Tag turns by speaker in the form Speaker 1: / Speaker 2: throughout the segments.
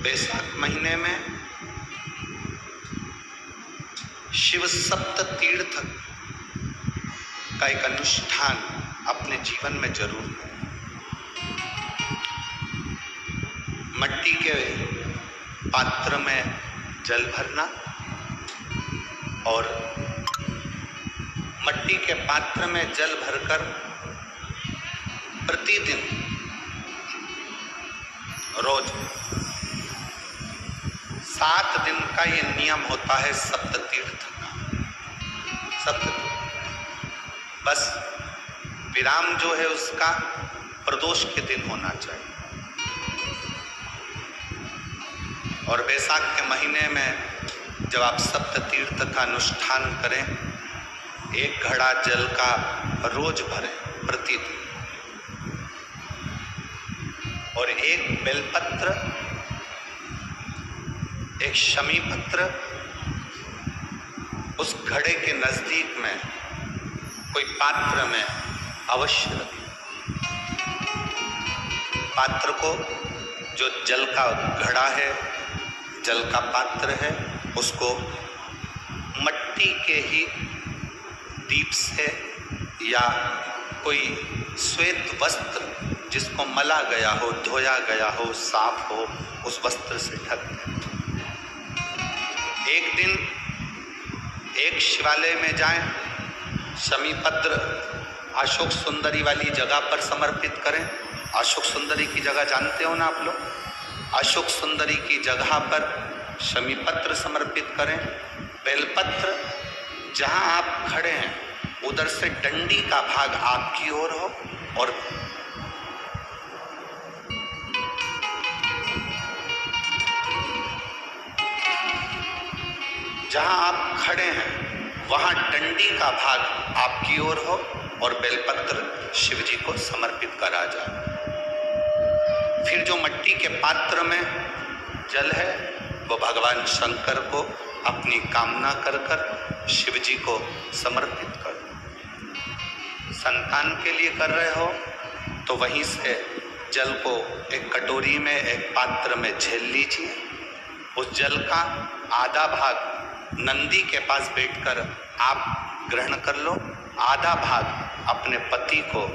Speaker 1: बैसाख महीने में शिव सप्त तीर्थ का एक अनुष्ठान अपने जीवन में जरूर करें। मट्टी के पात्र में जल भरना और मट्टी के पात्र में जल भरकर प्रतिदिन रोज 7 दिन का ये नियम होता है सप्त तीर्थ का। सप्त बस विराम जो है उसका प्रदोष के दिन होना चाहिए। और बैसाख के महीने में जब आप सप्त तीर्थ का अनुष्ठान करें, 1 घड़ा जल का रोज भरें प्रतिदिन, और 1 बेलपत्र, 1 शमी पत्र उस घड़े के नजदीक में कोई पात्र में अवश्य रखें। पात्र को, जो जल का घड़ा है, जल का पात्र है, उसको मट्टी के ही दीप से या कोई श्वेत वस्त्र जिसको मला गया हो, धोया गया हो, साफ हो, उस वस्त्र से ढक दें। एक दिन एक शिवालय में जाएं, शमी पत्र अशोक सुंदरी वाली जगह पर समर्पित करें। अशोक सुंदरी की जगह जानते हो ना आप लोग? अशोक सुंदरी की जगह पर शमी पत्र समर्पित करें। बेलपत्र, जहां आप खड़े हैं उधर से डंडी का भाग आपकी ओर हो और जहां आप खड़े हैं वहां डंडी का भाग आपकी ओर हो और बेलपत्र शिव जी को समर्पित करा जाए। फिर जो मट्टी के पात्र में जल है वो भगवान शंकर को अपनी कामना कर कर शिव जी को समर्पित कर दो। संतान के लिए कर रहे हो तो वहीं से जल को एक कटोरी में, एक पात्र में झेल लीजिए। उस जल का आधा भाग नंदी के पास बैठकर आप ग्रहण कर लो, आधा भाग अपने पति को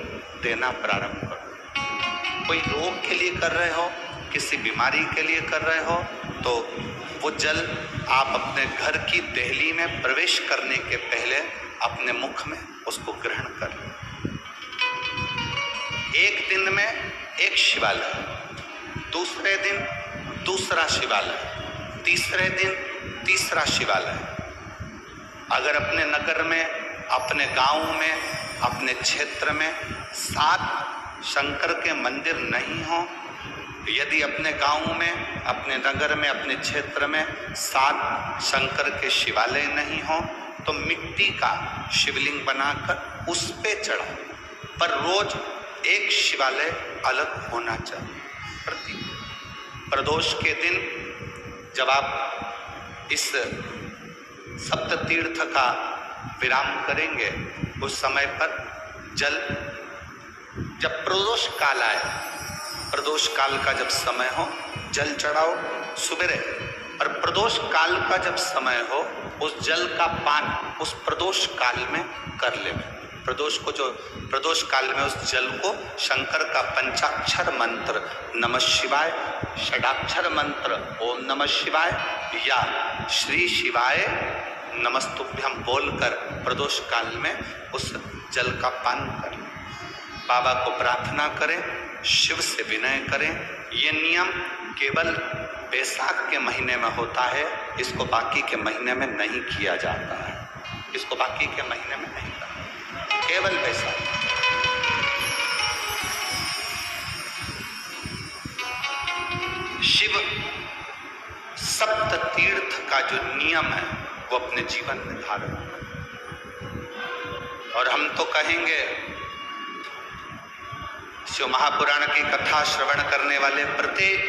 Speaker 1: देना प्रारंभ करो। कोई रोग के लिए कर रहे हो, किसी बीमारी के लिए कर रहे हो, तो वो जल आप अपने घर की देहली में प्रवेश करने के पहले अपने मुख में उसको ग्रहण कर लें। एक दिन में एक शिवालय, दूसरे दिन दूसरा शिवालय, तीसरे दिन तीसरा शिवालय। अगर अपने नगर में, अपने गांव में, अपने क्षेत्र में 7 शंकर के मंदिर नहीं हो, यदि अपने गांव में, अपने नगर में, अपने क्षेत्र में 7 शंकर के शिवालय नहीं हो, तो मिट्टी का शिवलिंग बनाकर उस पे चढ़ाओ, पर रोज एक शिवालय अलग होना चाहिए। प्रदोष के दिन जब आप इस सप्त तीर्थ का विराम करेंगे, उस समय पर जल, जब प्रदोष काल आए, प्रदोष काल का जब समय हो जल चढ़ाओ सुबेरे, और प्रदोष काल का जब समय हो उस जल का पान उस प्रदोष काल में कर ले। प्रदोष को, जो प्रदोष काल में उस जल को शंकर का पंचाक्षर मंत्र नमः शिवाय, षडाक्षर मंत्र ओम नमः शिवाय या श्री शिवाय नमस्तुभ्यम बोलकर प्रदोष काल में उस जल का पान करें। बाबा को प्रार्थना करें, शिव से विनय करें। ये नियम केवल बैसाख के महीने में होता है, इसको बाकी के महीने में नहीं किया जाता है। इसको बाकी के महीने में नहीं करता, केवल बैसाख। शिव सप्त तीर्थ का जो नियम है वो अपने जीवन में धारण करें। और हम तो कहेंगे, शिव महापुराण की कथा श्रवण करने वाले प्रत्येक